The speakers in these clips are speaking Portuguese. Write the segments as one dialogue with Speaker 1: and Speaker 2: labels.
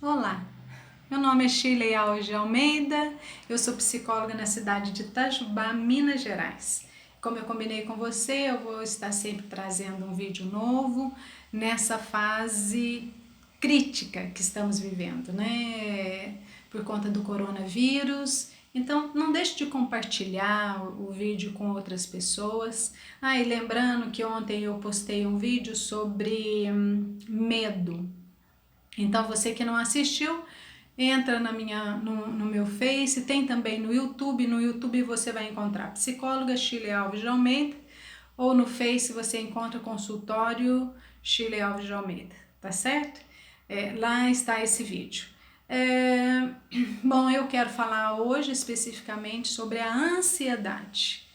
Speaker 1: Olá, meu nome é Shirley Alves de Almeida, eu sou psicóloga na cidade de Itajubá, Minas Gerais. Como eu combinei com você, eu vou estar sempre trazendo um vídeo novo nessa fase crítica que estamos vivendo, né? Por conta do coronavírus. Então, não deixe de compartilhar o vídeo com outras pessoas. E lembrando que ontem eu postei um vídeo sobre medo. Então, você que não assistiu, entra no meu Face, tem também no YouTube. No YouTube você vai encontrar psicóloga Shirley Alves de Almeida, ou no Face você encontra consultório Shirley Alves de Almeida, tá certo? Lá está esse vídeo. Bom, eu quero falar hoje especificamente sobre a ansiedade.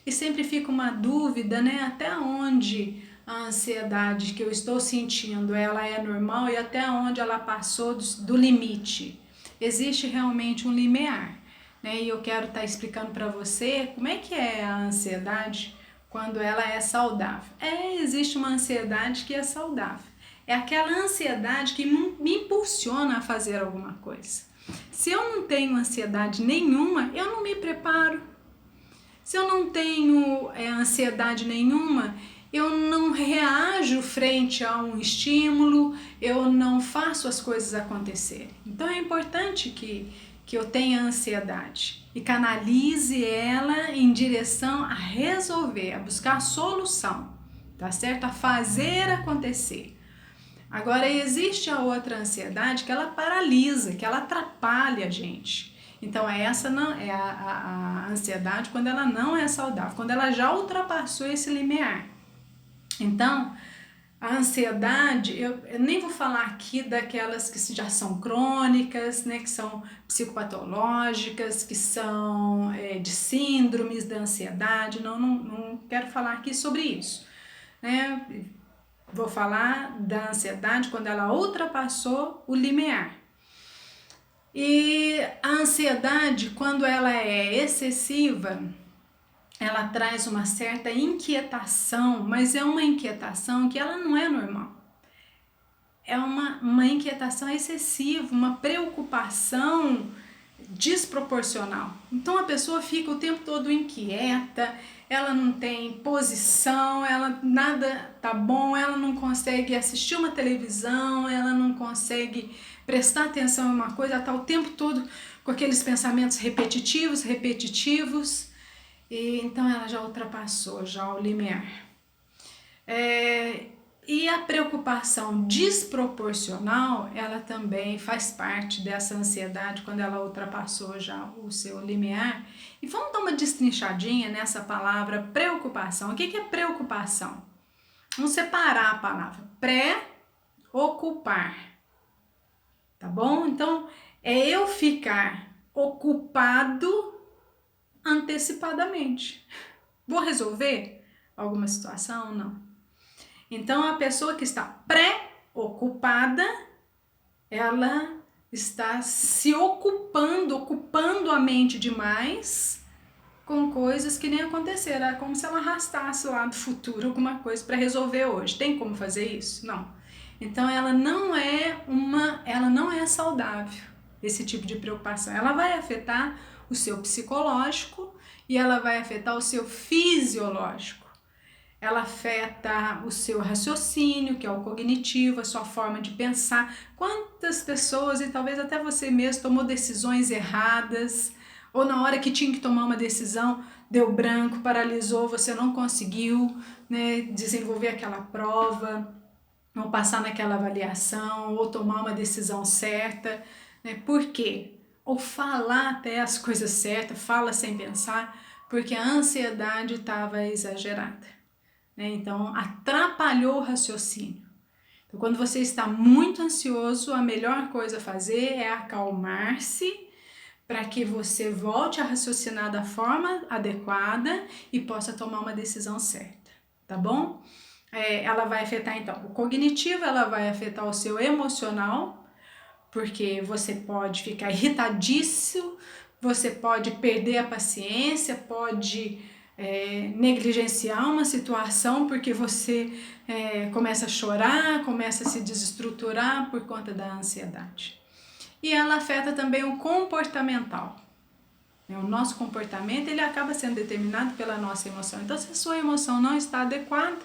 Speaker 1: E sempre fica uma dúvida, né? Até onde a ansiedade que eu estou sentindo, ela é normal e até onde ela passou do limite. Existe realmente um limiar, né? E eu quero estar explicando para você como é que é a ansiedade quando ela é saudável. Existe uma ansiedade que é saudável. É aquela ansiedade que me impulsiona a fazer alguma coisa. Se eu não tenho ansiedade nenhuma, eu não me preparo. Se eu não tenho ansiedade nenhuma, eu não reajo frente a um estímulo, eu não faço as coisas acontecerem. Então é importante que eu tenha ansiedade e canalize ela em direção a resolver, a buscar a solução, tá certo? A fazer acontecer. Agora, existe a outra ansiedade que ela paralisa, que ela atrapalha a gente. Então, essa não é a ansiedade quando ela não é saudável, quando ela já ultrapassou esse limiar. Então, a ansiedade, eu nem vou falar aqui daquelas que já são crônicas, né, que são psicopatológicas, que são de síndromes da ansiedade, não quero falar aqui sobre isso, né? Vou falar da ansiedade quando ela ultrapassou o limiar. E a ansiedade, quando ela é excessiva, ela traz uma certa inquietação, mas é uma inquietação que ela não é normal. É uma inquietação excessiva, uma preocupação desproporcional. Então a pessoa fica o tempo todo inquieta, ela não tem posição, ela nada tá bom, ela não consegue assistir uma televisão, ela não consegue prestar atenção em uma coisa, ela tá o tempo todo com aqueles pensamentos repetitivos, e então ela já ultrapassou já o limiar. E a preocupação desproporcional, ela também faz parte dessa ansiedade quando ela ultrapassou já o seu limiar. E vamos dar uma destrinchadinha nessa palavra preocupação. O que é preocupação? Vamos separar a palavra pré-ocupar, tá bom? Então, é eu ficar ocupado antecipadamente. Vou resolver alguma situação? Não. Então, a pessoa que está pré-ocupada, ela está se ocupando a mente demais com coisas que nem aconteceram. É como se ela arrastasse lá do futuro alguma coisa para resolver hoje. Tem como fazer isso? Não. Então, ela não é saudável, esse tipo de preocupação. Ela vai afetar o seu psicológico e ela vai afetar o seu fisiológico. Ela afeta o seu raciocínio, que é o cognitivo, a sua forma de pensar. Quantas pessoas, e talvez até você mesmo, tomou decisões erradas, ou na hora que tinha que tomar uma decisão, deu branco, paralisou, você não conseguiu, né, desenvolver aquela prova, ou passar naquela avaliação, ou tomar uma decisão certa, né? Por quê? Ou falar até as coisas certas, fala sem pensar, porque a ansiedade estava exagerada. Então, atrapalhou o raciocínio. Então, quando você está muito ansioso, a melhor coisa a fazer é acalmar-se para que você volte a raciocinar da forma adequada e possa tomar uma decisão certa, tá bom? Ela vai afetar, então, o cognitivo, ela vai afetar o seu emocional, porque você pode ficar irritadíssimo, você pode perder a paciência, pode negligenciar uma situação porque você começa a chorar, começa a se desestruturar por conta da ansiedade. e ela afeta também o comportamental. O nosso comportamento, ele acaba sendo determinado pela nossa emoção. Então, se a sua emoção não está adequada,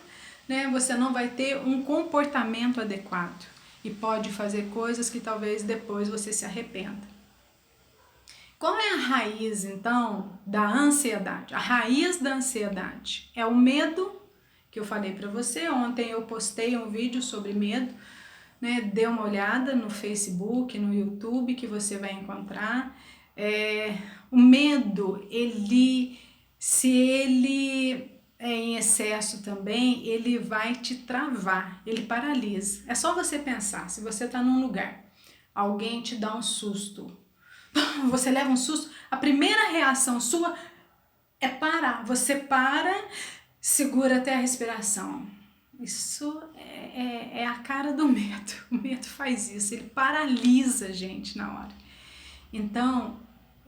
Speaker 1: né, você não vai ter um comportamento adequado e pode fazer coisas que talvez depois você se arrependa. Qual é a raiz, então, da ansiedade? A raiz da ansiedade é o medo, que eu falei para você. Ontem eu postei um vídeo sobre medo, né? Dê uma olhada no Facebook, no YouTube, que você vai encontrar. O medo, se ele é em excesso também, ele vai te travar, ele paralisa. É só você pensar, se você está num lugar, alguém te dá um susto, você leva um susto, a primeira reação sua é parar. Você para, segura até a respiração. Isso é a cara do medo. O medo faz isso, ele paralisa a gente na hora. Então,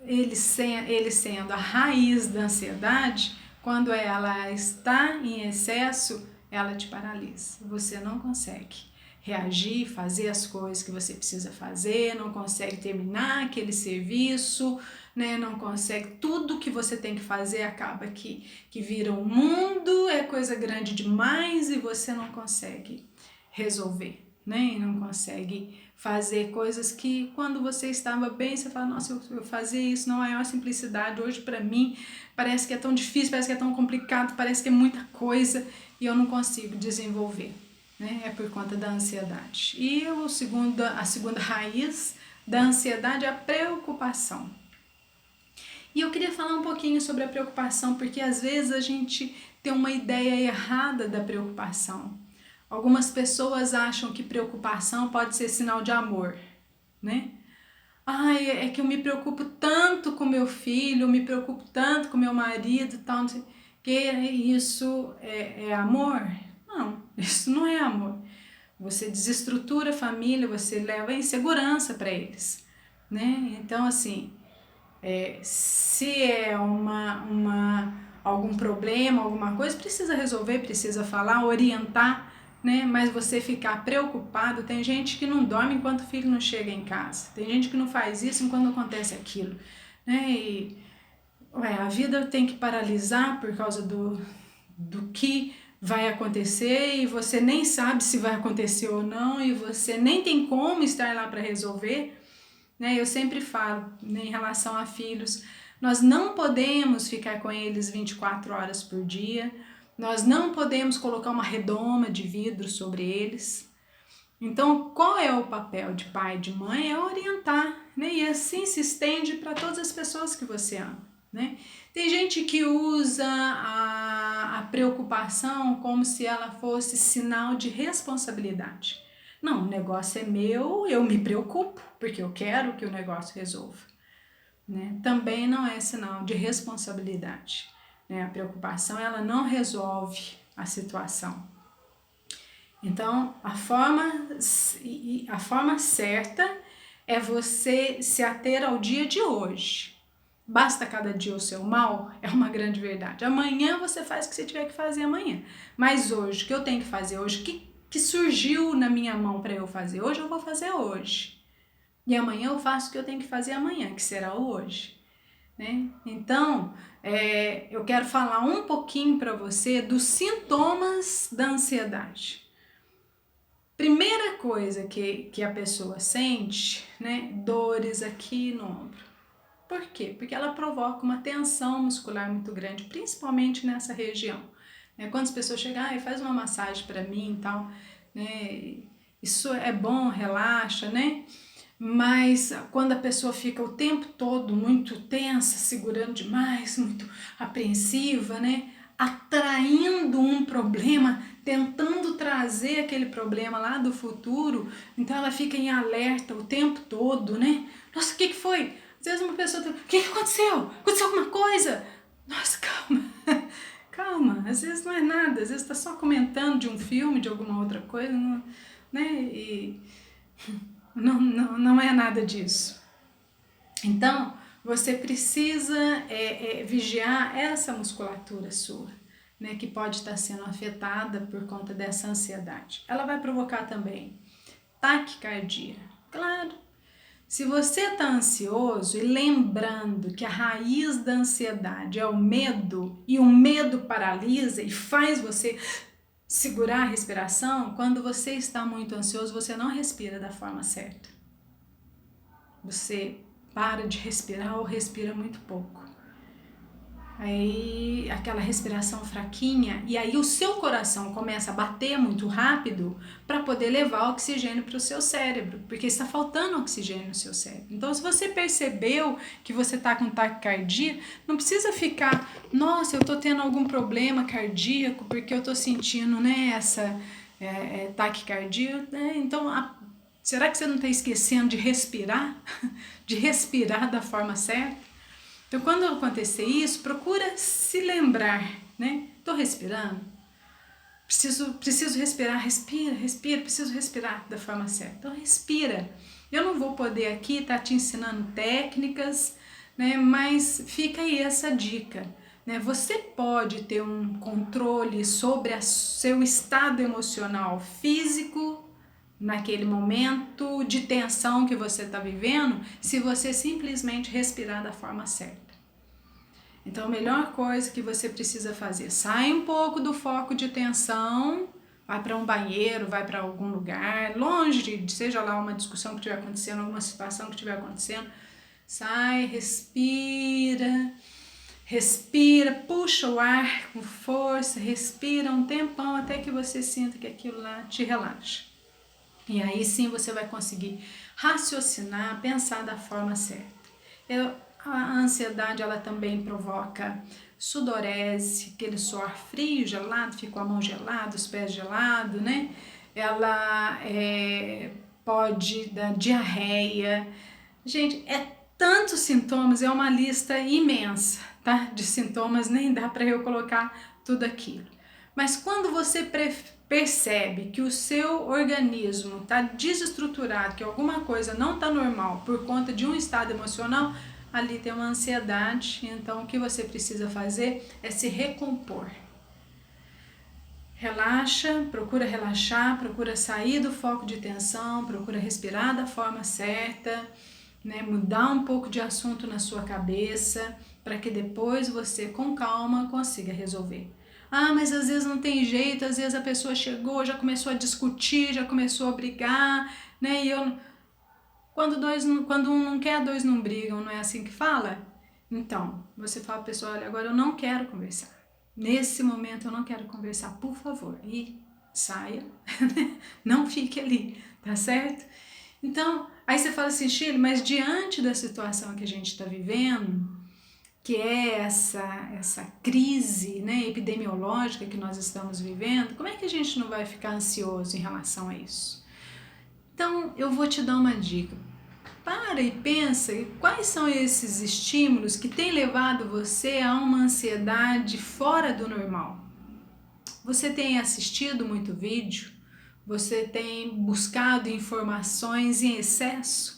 Speaker 1: ele sendo a raiz da ansiedade, quando ela está em excesso, ela te paralisa. Você não consegue reagir, fazer as coisas que você precisa fazer, não consegue terminar aquele serviço, né? Não consegue, tudo que você tem que fazer acaba que vira um mundo, é coisa grande demais e você não consegue resolver, né? E não consegue fazer coisas que quando você estava bem, você fala, nossa, eu fazia isso na maior simplicidade, hoje para mim parece que é tão difícil, parece que é tão complicado, parece que é muita coisa e eu não consigo desenvolver. Né? É por conta da ansiedade. E a segunda raiz da ansiedade é a preocupação. E eu queria falar um pouquinho sobre a preocupação, porque às vezes a gente tem uma ideia errada da preocupação. Algumas pessoas acham que preocupação pode ser sinal de amor, né? Ai, é que eu me preocupo tanto com meu filho, eu me preocupo tanto com meu marido, tal, não sei, que isso é amor? Não, isso não é amor. Você desestrutura a família, você leva insegurança para eles, né? Então, assim, se é algum problema, alguma coisa, precisa resolver, precisa falar, orientar, né? Mas você ficar preocupado, tem gente que não dorme enquanto o filho não chega em casa, tem gente que não faz isso enquanto acontece aquilo, né? E a vida tem que paralisar por causa do que vai acontecer e você nem sabe se vai acontecer ou não e você nem tem como estar lá para resolver, né? Eu sempre falo, né, em relação a filhos, nós não podemos ficar com eles 24 horas por dia, nós não podemos colocar uma redoma de vidro sobre eles. Então, qual é o papel de pai e de mãe? É orientar, né? E assim se estende para todas as pessoas que você ama, né? Tem gente que usa a preocupação como se ela fosse sinal de responsabilidade. Não, o negócio é meu, eu me preocupo, porque eu quero que o negócio resolva, né? Também não é sinal de responsabilidade, né? A preocupação, ela não resolve a situação. Então, a forma certa é você se ater ao dia de hoje. Basta cada dia o seu mal, é uma grande verdade. Amanhã você faz o que você tiver que fazer amanhã. Mas hoje, o que eu tenho que fazer hoje, que surgiu na minha mão para eu fazer hoje, eu vou fazer hoje. E amanhã eu faço o que eu tenho que fazer amanhã, que será o hoje. Né? Então, eu quero falar um pouquinho para você dos sintomas da ansiedade. Primeira coisa que a pessoa sente, né, dores aqui no ombro. Por quê? Porque ela provoca uma tensão muscular muito grande, principalmente nessa região. Quando as pessoas chegam, faz uma massagem para mim e tal, né, isso é bom, relaxa, né? Mas quando a pessoa fica o tempo todo muito tensa, segurando demais, muito apreensiva, né? Atraindo um problema, tentando trazer aquele problema lá do futuro, então ela fica em alerta o tempo todo, né? Nossa, o que foi? Às vezes uma pessoa tá, o que aconteceu? Aconteceu alguma coisa? Nossa, calma, calma, às vezes não é nada, às vezes está só comentando de um filme, de alguma outra coisa, não, né? E não é nada disso. Então, você precisa vigiar essa musculatura sua, né, que pode estar sendo afetada por conta dessa ansiedade. Ela vai provocar também taquicardia. Claro, Se você está ansioso e lembrando que a raiz da ansiedade é o medo, e o medo paralisa e faz você segurar a respiração, quando você está muito ansioso, você não respira da forma certa. Você para de respirar ou respira muito pouco. Aí aquela respiração fraquinha, e aí o seu coração começa a bater muito rápido para poder levar oxigênio para o seu cérebro, porque está faltando oxigênio no seu cérebro. Então, se você percebeu que você está com taquicardia, não precisa ficar, nossa, eu estou tendo algum problema cardíaco porque eu estou sentindo, né, essa taquicardia, né? Então, será que você não está esquecendo de respirar? De respirar da forma certa? Então, quando acontecer isso, procura se lembrar, né? Tô respirando? Preciso respirar, respira, preciso respirar da forma certa. Então, respira. Eu não vou poder aqui estar te ensinando técnicas, né? Mas fica aí essa dica, né? Você pode ter um controle sobre o seu estado emocional físico naquele momento de tensão que você está vivendo, se você simplesmente respirar da forma certa. Então, a melhor coisa que você precisa fazer, sai um pouco do foco de tensão, vai para um banheiro, vai para algum lugar, longe de, seja lá uma discussão que estiver acontecendo, alguma situação que estiver acontecendo, sai, respira, puxa o ar com força, respira um tempão até que você sinta que aquilo lá te relaxa. E aí sim você vai conseguir raciocinar, pensar da forma certa. A ansiedade, ela também provoca sudorese, aquele suor frio, gelado, fica com a mão gelada, os pés gelados, né? Ela pode dar diarreia. Gente, é tantos sintomas, é uma lista imensa, tá? De sintomas, nem dá para eu colocar tudo aquilo. Mas quando você percebe que o seu organismo está desestruturado, que alguma coisa não está normal por conta de um estado emocional, ali tem uma ansiedade. Então o que você precisa fazer é se recompor. Relaxa, procura sair do foco de tensão, procura respirar da forma certa, né? Mudar um pouco de assunto na sua cabeça, para que depois você, com calma, consiga resolver. Ah, mas às vezes não tem jeito, às vezes a pessoa chegou, já começou a discutir, já começou a brigar, né? E quando um não quer, dois não brigam, não é assim que fala? Então, você fala pra pessoa, olha, agora eu não quero conversar. Nesse momento eu não quero conversar, por favor. E saia, não fique ali, tá certo? Então, aí você fala assim, Shirley, mas diante da situação que a gente está vivendo, que é essa crise, né, epidemiológica que nós estamos vivendo, como é que a gente não vai ficar ansioso em relação a isso? Então, eu vou te dar uma dica. Para e pensa quais são esses estímulos que têm levado você a uma ansiedade fora do normal. Você tem assistido muito vídeo? Você tem buscado informações em excesso?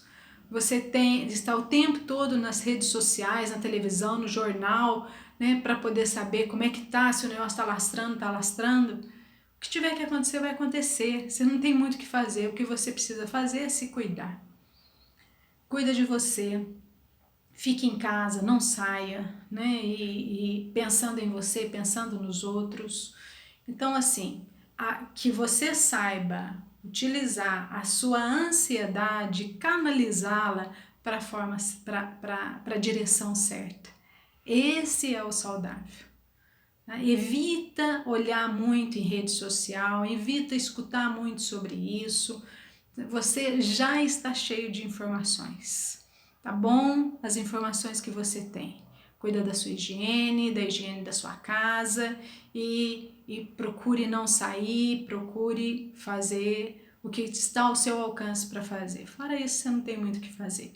Speaker 1: Você está o tempo todo nas redes sociais, na televisão, no jornal, né, para poder saber como é que tá, se o negócio está lastrando. O que tiver que acontecer, vai acontecer. Você não tem muito o que fazer. O que você precisa fazer é se cuidar. Cuida de você. Fique em casa, não saia, né? E pensando em você, pensando nos outros. Então, assim, que você saiba utilizar a sua ansiedade, canalizá-la para a direção certa. Esse é o saudável. Evita olhar muito em rede social, evita escutar muito sobre isso. Você já está cheio de informações, tá bom? As informações que você tem. Cuida da sua higiene, da higiene da sua casa e procure não sair, procure fazer o que está ao seu alcance para fazer. Fora isso, você não tem muito o que fazer,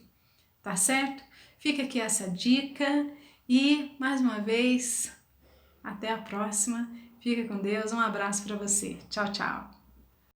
Speaker 1: tá certo? Fica aqui essa dica e, mais uma vez, até a próxima. Fica com Deus, um abraço para você. Tchau, tchau.